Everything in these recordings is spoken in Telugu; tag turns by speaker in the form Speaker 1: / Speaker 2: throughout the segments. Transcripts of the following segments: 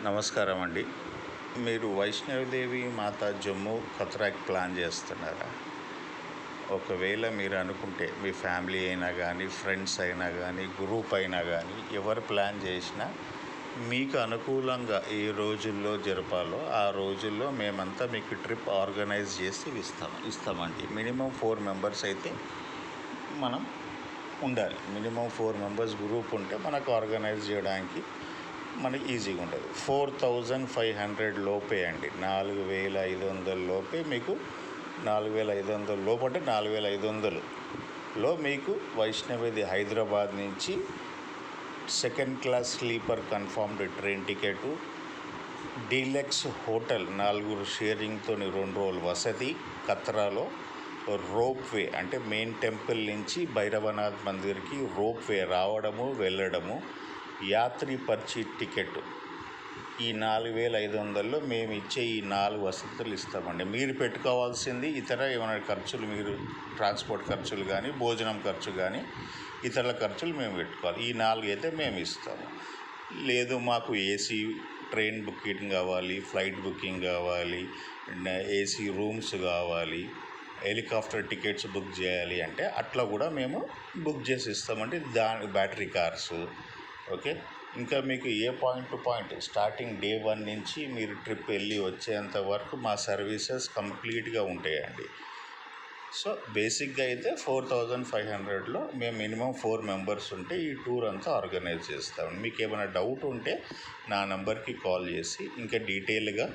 Speaker 1: నమస్కారం అండి. మీరు వైష్ణవిదేవి మాత జమ్మూ కత్రాకి ప్లాన్ చేస్తున్నారా? ఒకవేళ మీరు అనుకుంటే మీ ఫ్యామిలీ అయినా కానీ, ఫ్రెండ్స్ అయినా కానీ, గ్రూప్ అయినా కానీ ఎవరు ప్లాన్ చేసినా మీకు అనుకూలంగా ఏ రోజుల్లో జరపాలో ఆ రోజుల్లో మేమంతా మీకు ట్రిప్ ఆర్గనైజ్ చేసి ఇస్తామండి. మినిమం 4 మెంబర్స్ అయితే మనం ఉండాలి. మినిమం 4 మెంబర్స్ గ్రూప్ ఉంటే మనకు ఆర్గనైజ్ చేయడానికి మనకి ఈజీగా ఉంటుంది. 4500 లోపే అండి. 4500 లోపే మీకు 4500 లోపు అంటే 4500లో మీకు వైష్ణవిది హైదరాబాద్ నుంచి second class sleeper confirmed train ticket, deluxe hotel 4 షేరింగ్తో 2 రోజులు వసతి కత్రాలో, రోప్ వే అంటే మెయిన్ టెంపుల్ నుంచి భైరవనాథ్ మందిర్కి రోప్ వే రావడము వెళ్ళడము, యాత్రి పర్చి టికెట్, ఈ 4500లో మేము ఇచ్చే ఈ 4 వసతులు ఇస్తామండి. మీరు పెట్టుకోవాల్సింది ఇతర ఏమైనా ఖర్చులు, మీరు ట్రాన్స్పోర్ట్ ఖర్చులు కానీ, భోజనం ఖర్చు కానీ, ఇతరుల ఖర్చులు మేము పెట్టుకోవాలి. ఈ 4 అయితే మేము ఇస్తాము. లేదు మాకు ఏసీ ట్రైన్ బుకింగ్ కావాలి, ఫ్లైట్ బుకింగ్ కావాలి, ఏసీ రూమ్స్ కావాలి, హెలికాప్టర్ టికెట్స్ బుక్ చేయాలి అంటే అట్లా కూడా మేము బుక్ చేసి ఇస్తామండి. Battery cars, okay. ఇంకా మీకు ఏ point to point starting day 1 నుంచి మీరు ట్రిప్ వెళ్ళి వచ్చేంత వరకు మా సర్వీసెస్ కంప్లీట్గా ఉంటాయండి. సో బేసిక్గా అయితే 4500లో మేము మినిమం 4 మెంబర్స్ ఉంటే ఈ టూర్ అంతా ఆర్గనైజ్ చేస్తాం. మీకు ఏమైనా డౌట్ ఉంటే నా నెంబర్కి కాల్ చేసి ఇంకా డీటెయిల్గా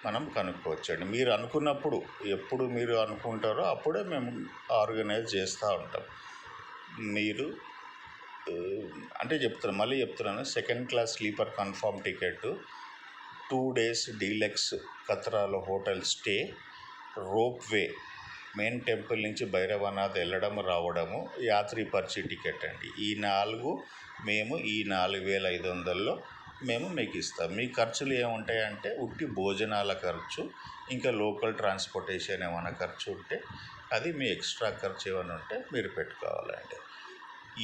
Speaker 1: మనం కనుక్కోవచ్చండి. మీరు అనుకున్నప్పుడు, ఎప్పుడు మీరు అనుకుంటారో అప్పుడే మేము ఆర్గనైజ్ చేస్తూ ఉంటాం. మీరు అంటే మళ్ళీ చెప్తున్నాను, second class sleeper confirm ticket, 2 days deluxe కత్రాలో hotel stay, rope way main temple నుంచి భైరవనాథ్ వెళ్ళడం రావడము, యాత్రి పర్చి టికెట్ అండి. ఈ 4 మేము ఈ 4500లో మేము మీకు ఇస్తాం. మీ ఖర్చులు ఏముంటాయంటే ఉట్టి భోజనాల ఖర్చు, ఇంకా లోకల్ ట్రాన్స్పోర్టేషన్ ఏమైనా ఖర్చు ఉంటే అది మీ ఎక్స్ట్రా ఖర్చు ఏమైనా ఉంటే మీరు పెట్టుకోవాలండి.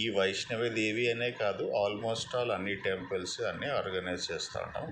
Speaker 1: ఈ వైష్ణవి దేవి అనే కాదు, ఆల్మోస్ట్ ఆల్ అన్ని టెంపుల్స్ అన్నీ ఆర్గనైజ్ చేస్తూ ఉంటాం.